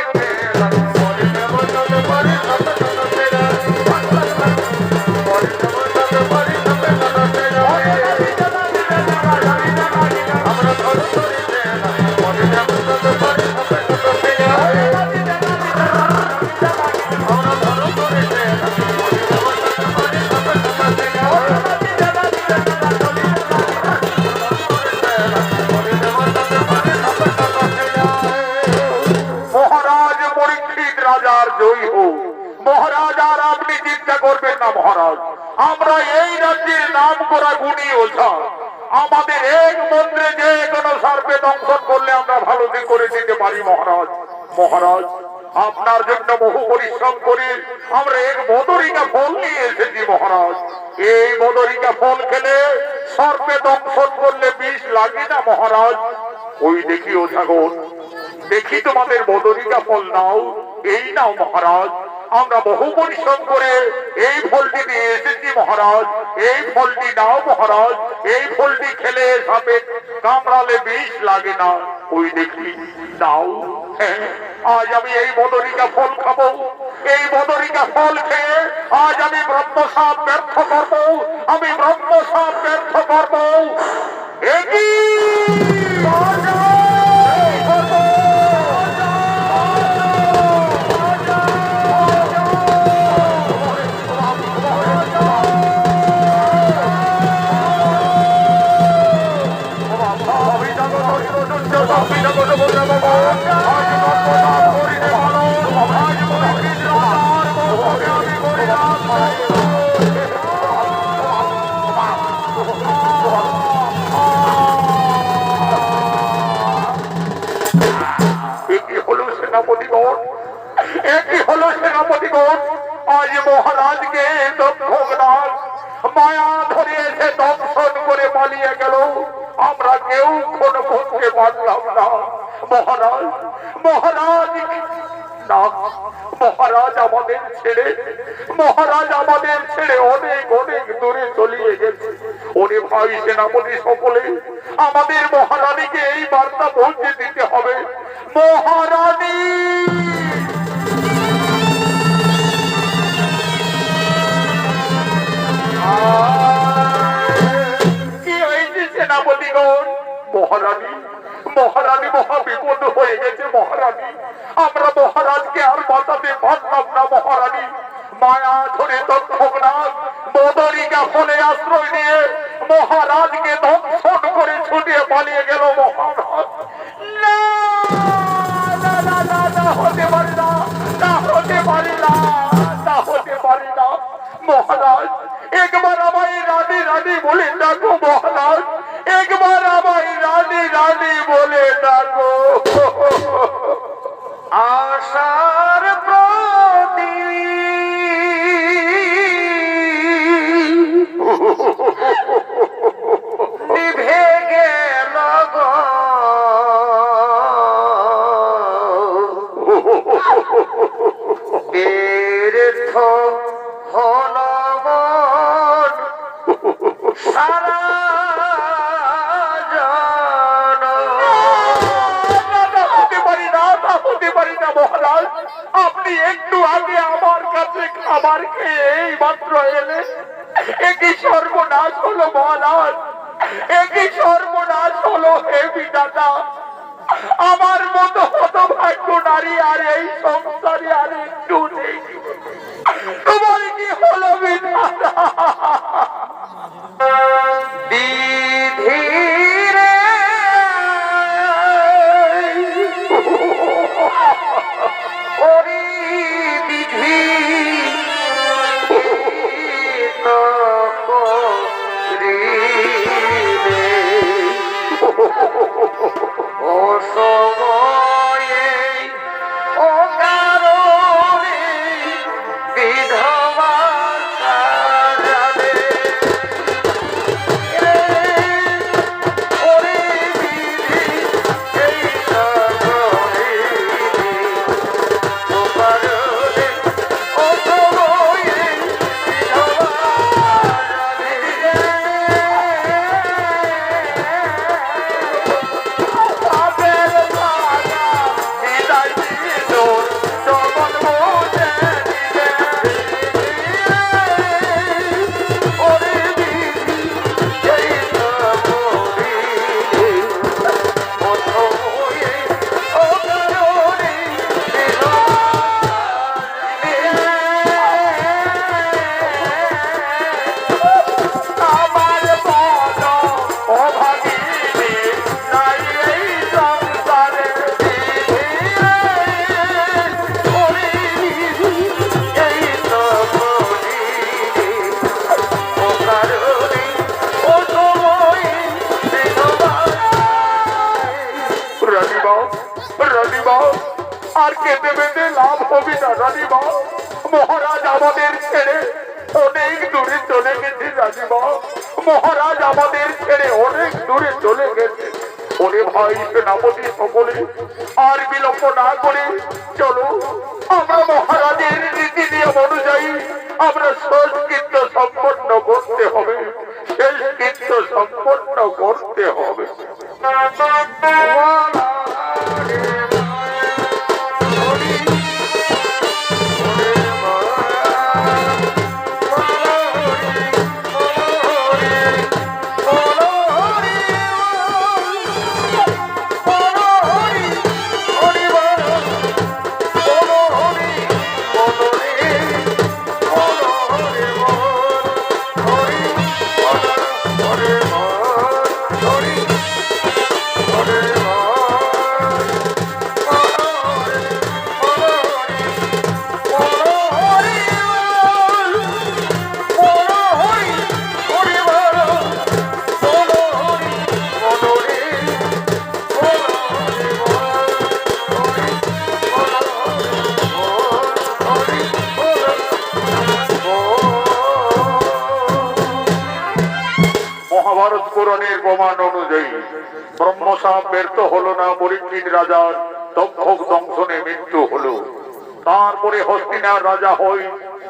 মহারাজ পরীক্ষিত রাজার জয় হোক। মহারাজ আর আপনি চিন্তা করবেন না মহারাজ, আমরা এই রাজ্যের নাম করা গুণী ওঝা। আমাদের এক মন্ত্রে যে কোনো সার্পে দংশন করলে আমরা ভালো দিক করে দিতে পারি মহারাজ। মহারাজ আপনার জন্য বহু পরিশ্রম করে আমরা এক বদরিকা ফল নিয়ে এসেছি মহারাজ। এই বদরিকা ফল খেলে সার্পে দংশন করলে বিষ লাগে না মহারাজ। ওই দেখি ওঝাগণ, দেখি তোমাদের বদরিকা ফল নাও, এই নাও মহারাজ। আমরা বহু পরিশ্রম করে এই ফলটি নিয়ে এসেছি মহারাজ। এই ফলটি নাও মহারাজ, এই ফলটি খেলে সাপে কামড়ালে বিষ লাগে না। ওই দেখি নাও। হ্যাঁ, আজ আমি এই বদরিকা ফল খাবো। এই বদরিকা ফল খেয়ে আজ আমি ব্রহ্মসাপ ব্যর্থ করবো, আমি ব্রহ্মসাপ ব্যর্থ করবো। একই আজ মহারাজকে দক্ষনাথ মায়া ধরে এসে দর্শন করে পালিয়ে গেল। আমরা কেউ কোন করতে পারলাম না মহারাজ। মহারাজ না, মহারাজ আমাদের ছেড়ে, মহারাজ আমাদের ছেড়ে অনেক অনেক দূরে চলিয়ে গেছে। ওরে ভাই সেনাপতি সকলে, আমাদের মহারানীকে এই বার্তা পৌঁছে দিতে হবে। মহারানী কি হয়েছে সেনাপতিগণ? মহারানী, মহারানী মহা বিপদ হয়ে গেছে মহারানী। আমরা মহারাজকে আর বাঁচাতে পারলাম না মহারানী। মায়া ধরে দক্ষনাথ বদরিকা ফলে আশ্রয় নিয়ে মহারাজকে দংশন করে ছুটিয়ে পালিয়ে গেল মহারাজ। না না না না, না হতে পারে না, না হতে পারে না, না হতে পারে না মহারাজ। একবার আমায় রানী রানী বলে ডাকো মহারাজ, একবার আমায় রানী রানী বলে ডাকো। আশার প্রদীপ নিভে গেল গো, ব্যর্থ হল মন সারা মহারাজ। আপনি একটু আগে আমার কাছে খাবার খেয়ে এই মাত্র এলে, একই সর্বনাশ হলো মহারাজ, একই সর্বনাশ হলো। হে বিধাতা, আমার মতো হতভাগ্য নারী আর এই সংসারে আর একটু নেই। তোমার কি হলো বিধাতা? বিধিরে ওরে বিধি অসময়ে ও কারণে বিধবা সাজাবে কেঁদে বেঁধে লাভ হবে না রানীমা। মহারাজ আমাদের ছেড়ে অনেক দূরে চলে গেছে রানীমা। মহারাজ আমাদের ছেড়ে অনেক দূরে চলে গেছে। ওরে ভাই সেনাপতি সকলে আর বিলম্ব না করে চলো, আমরা মহারাজের নীতি নিয়ম অনুযায়ী আমরা শেষ কৃত্য সম্পন্ন করতে হবে, শেষ কৃত্য সম্পন্ন করতে হবে। মহাভারত পুরাণের প্রমাণ অনুযায়ী ব্রহ্মসাপ ব্যর্থ হলো না, পরীক্ষিত রাজার তক্ষক দংশনে মৃত্যু হলো। তারপরে হস্তিনার রাজা হয়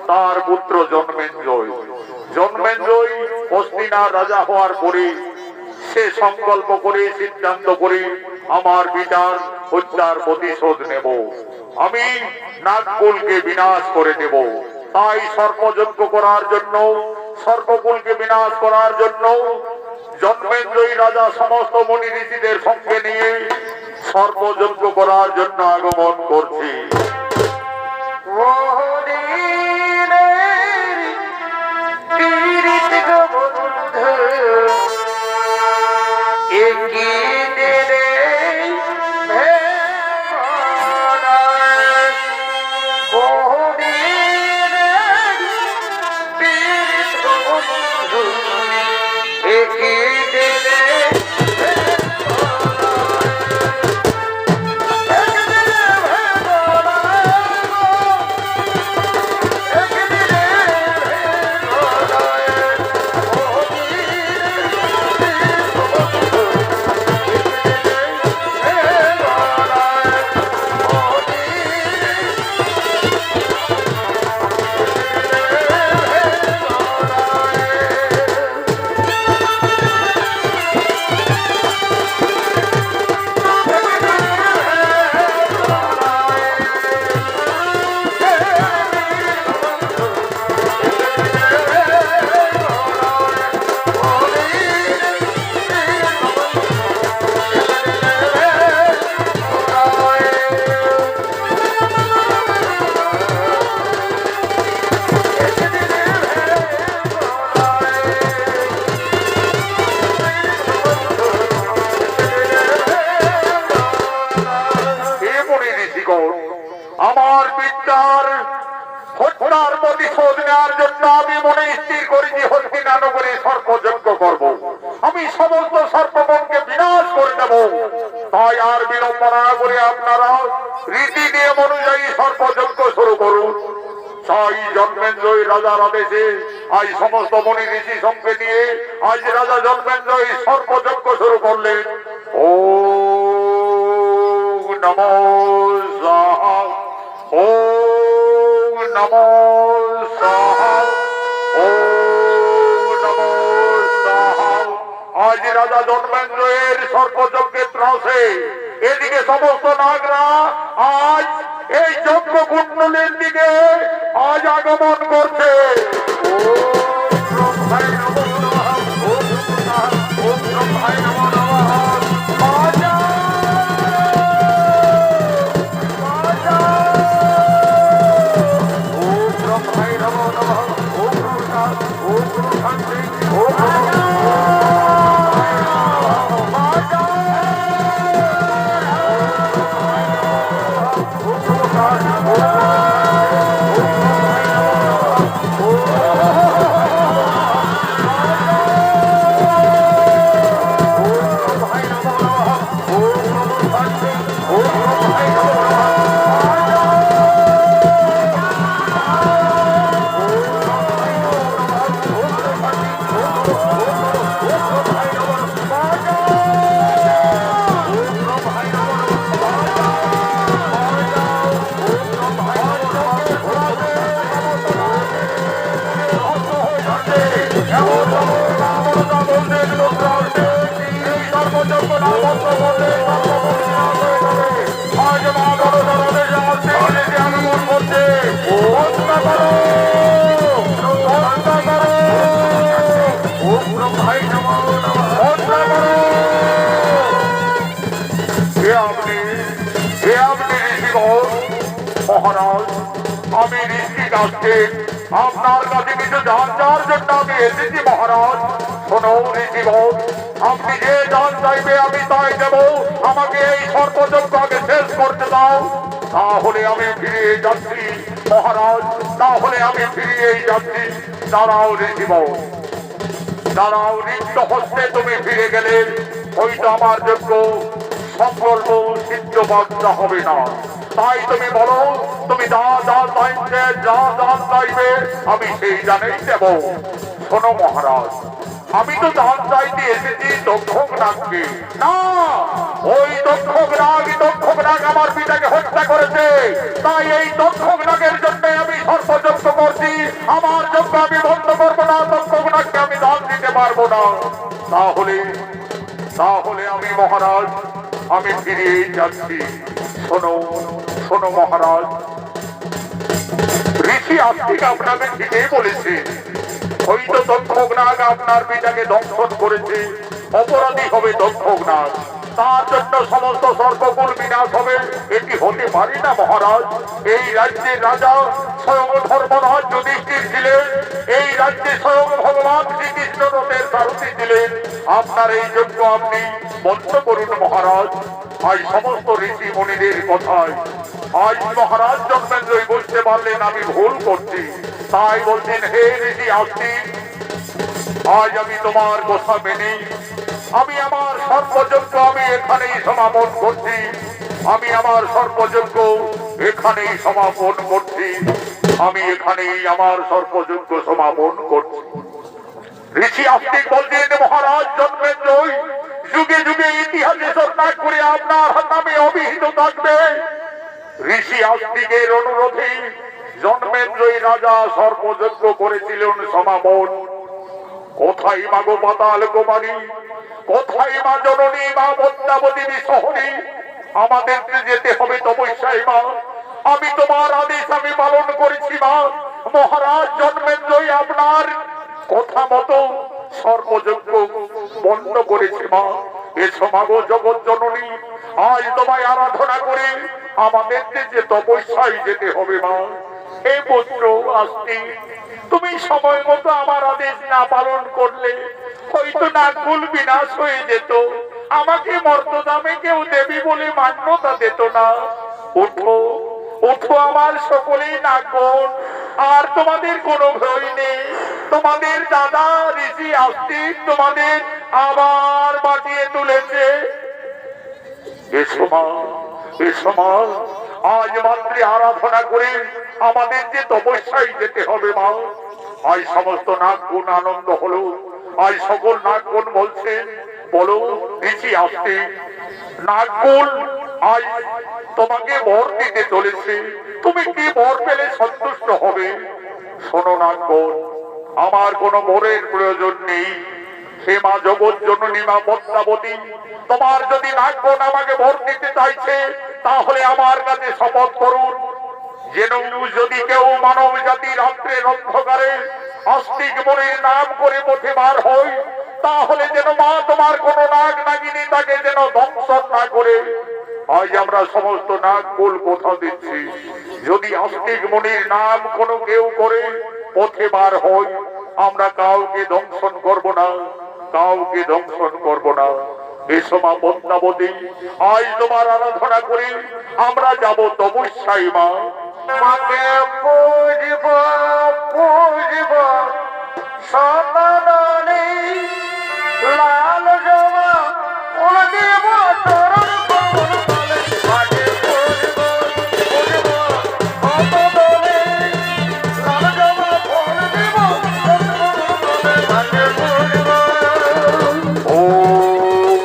তার পুত্র জন্মেঞ্জয়। জন্মেঞ্জয় হস্তিনার রাজা হওয়ার পরে সে সংকল্প করে সিদ্ধান্ত করে আমার পিতার হত্যার প্রতিশোধ নেব, আমি নাগকুলকে বিনাশ করে দেব। তাই সর্পযজ্ঞ করার জন্য, সর্বকুলকে বিনাশ করার জন্য জন্মেঞ্জয়ী রাজা সমস্ত মুনি ঋষিদের সঙ্গে নিয়ে সর্বযজ্ঞ করার জন্য আগমন করছে। আমার পিতার হত্যার প্রতিশোধ নেওয়ার জন্য আমি মনে স্থির করেছি হস্তিনানগরে সর্পযজ্ঞ করব, আমি সমস্ত সর্পগণকে বিনাশ করে দেব। তাই আর বিলম্ব না করে আপনারা রীতি নিয়ম অনুযায়ী সর্পযজ্ঞ শুরু করুন। তাই জন্মেঞ্জয় রাজার আদেশে আজ সমস্ত মুনি ঋষি সঙ্গে নিয়ে আজ রাজা জন্মেঞ্জয় সর্পযজ্ঞ শুরু করলেন। ও নমো স্বাহা, ও নমো স্বাহা, ও নমো স্বাহা। আজ রাজা জন্মেঞ্জয়ের সর্পযজ্ঞের ত্রাসে এদিকে সমস্ত নাগরা আজ এই যজ্ঞ কুণ্ডলের দিকে আজ আগমন করছে। ওম ব্রহ্মায় নমো নমঃ, ওম ব্রহ্মায় নমো নমঃ। সর্বযোগ্য নামন্ত্র করতে আজ মা বড় ধরনের আসছে আগমন করছে হত্যা করো হত্যা করো ভাই হত্যা করো আপনি মহারাজ আমি ঋষি আসছে আপনার কাছে কিছু জানার জন্য আমি এসেছি মহারাজ। শোনো ঋষি আপনি যে জান চাইবে আমি তাই দেব, আমাকে এই সর্বযজ্ঞ আগে শেষ করতে দাও, তাহলে আমি ফিরে যাচ্ছি মহারাজ, তাহলে আমি ফিরে যাচ্ছি। দাঁড়াও ঋষি দাঁড়াও, রিক্ত হস্তে তুমি ফিরে গেলে হয়তো আমার যোগ্য সংকল্প সিদ্ধ বার্তা হবে না। তাই তুমি বলো তুমি যা যা চাইছে যা যা চাইবে আমি সেই জানেই দেব। শোনো মহারাজ আমি তো ধান চাইতে এসেছি দক্ষক নাগকে। না, ওই দক্ষক নাগ আমার পিতাকে হত্যা করেছে, তাই এই দক্ষক নাগের জন্য আমি সর্বযজ্ঞ করছি। আমার যজ্ঞ আমি বন্ধ করবো না, দক্ষক নাগকে আমি দান দিতে পারবো না। তাহলে আমি মহারাজ আমি ফিরে যাচ্ছি। শোনো শোনো মহারাজ, ঋষি আস্তিক আপনাকে ঠিকই বলেছে, হয়তো দক্ষক নাগ আপনার পিতাকে দংশন করেছে, অপরাধী হবে দক্ষক নাগ, তার জন্য সমস্ত সর্বকুল বিনাশ হবে। এটি হতে পারে না মহারাজ। এই রাজ্যের রাজা স্বয়ং ধর্মরাজ যুধিষ্ঠির ছিলেন, এই রাজ্যে স্বয়ং ভগবান শ্রীকৃষ্ণ রথের সারথী ছিলেন। আপনার এই যজ্ঞ আপনি বন্ধ করুন মহারাজ। আজ সমস্ত ঋষি মুনিদের কথায় আজ মহারাজ জন্মেন্দ্রই বুঝতে পারলেন আমি ভুল করছি, তাই বলছেন হে ঋষি আস্তিক আজ আমি তোমার কথা মেনে আমি আমার সর্বযজ্ঞ আমি এখানেই সমাপন করছি। আমি আমার সর্বযজ্ঞ এখানেই সমাপন করছি। আমি এখানেই আমার সর্বযজ্ঞ সমাপন করছি। ঋষি আস্তিক বলছেন মহারাজ জন্মেন্দ্রই যুগে যুগে ইতিহাসে সন্ন্যাস করে আপনার নামে অভিহিত থাকবে। ঋষি আস্তিকের অনুরোধে জন্মেন্দ্রই রাজা সর্বযজ্ঞ করেছিলেন সমাপন। কোথায় মাগো পাতাল কুমারী, কোথায় মা জননী, মা পদ্মাবতী বিশহরী, আমাদেরকে যেতে হবে তপস্যায় মা। আমি তোমার আদেশ আমি পালন করেছি মা। মহারাজ জন্মেন্দ্রই আপনার কথা মতো সর্বযজ্ঞ বন্ধ করেছে মা। এসো মাগো জগৎ জননী, আজ তোমায় আরাধনা করে আমাদেরকে যে তপস্যায় যেতে হবে মা। হে পুত্র আস্তিক, তুমি সময় মতো আমার আদেশ না পালন করলে হয়তো নাগকুল বিনাশ হয়ে যেত, আমাকে মর্তদামে কেউ দেবী বলে মান্যতা দিত না। ওঠো ওঠো আমার সকলেই নাগগণ, আর তোমাদের কোনো ভয় নেই। তোমাদের দাদা ঋষি আস্তিক তোমাদের আবার বাঁচিয়ে তুলেছে। এসো মা, এসো মা, আজ মাতৃ আরাধনা করে আমাদের যে তপস্যায় যেতে হবে মা। আজ সমস্ত নাগগুণ আনন্দ হলো। আজ সকল নাগগুণ বলছে বলো ঋষি আস্তিক নাগগুণ আজ তোমাকে বর দিতে চলেছে, তুমি কি বর পেলে সন্তুষ্ট হবে? শোনো নাগগণ, আমার কোনো বরের প্রয়োজন নেই। হে মা জগৎ জননী মা পদ্মাবতী, তোমার যদি নাগগণ আমাকে বর দিতে চাইছে তাহলে আমার কাছে শপথ করুন, যেন যদি কেউ মানব জাতি রাত্রের অন্ধকারে আস্তিক মনের নাম করে পথে বার হয়, তাহলে যেন মা তোমার কোন নাগ নাগিনী তাকে যেন দংশন না করে। আজ আমরা সমস্ত নাগকুল কথা দিচ্ছি, যদি আস্তিক মনির নাম কোনো কেউ করে পথে বার হয়, আমরা কাউকে দংশন করব না, কাউকে দংশন করব না। এসো মা পদ্মাবতী, আজ তোমার আরাধনা করি আমরা যাব তপস্যায় মা। মাকে পুজব পুজব সতনে লাল জবা ফুল দেব চরণ কমল তলে। মাকে পুজব পুজব সতনে লাল জবা ফুল দেব চরণ কমল তলে। মাকে পুজব ও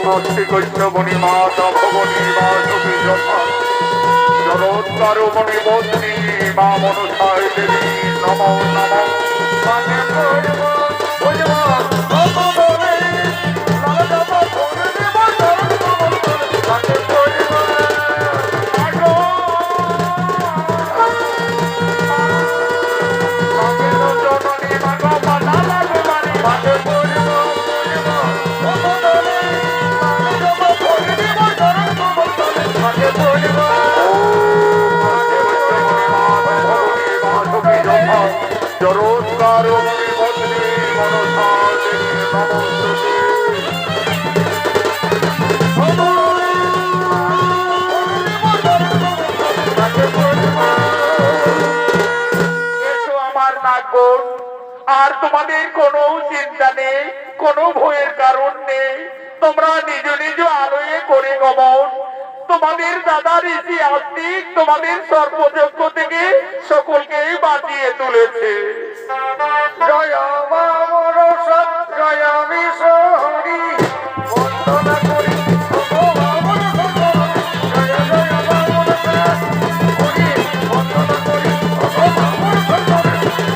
নষ্টি কৈষ্ণবনী মাতা ভবনী মা সখী যথা জগৎকারো মনে বন্দি মা মনসায় দেবী নমো নমঃ। মাকে পুজব পুজব সতনে লাল জবা ফুল দেব এসো আমার নাগর, আর তোমাদের কোনো চিন্তা নেই, কোনো ভয়ের কারণ নেই। তোমরা নিজ নিজ আলোয় করে গমন। তোমাদের দাদা ঋষি আস্তিক তোমাদের সর্পযজ্ঞ থেকে সকলকেই বাঁচিয়ে তুলেছে। জয় মা মনসা, জয় বিষ্ণু, বন্দনা করি ওগো মা মনসা। জয় জয় মা মনসা, হরি বন্দনা করি ওগো মা মনসা।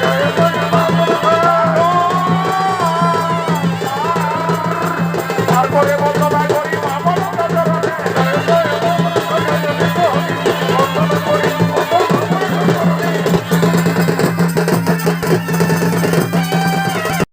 জয় জয় মা মনসা। তারপরে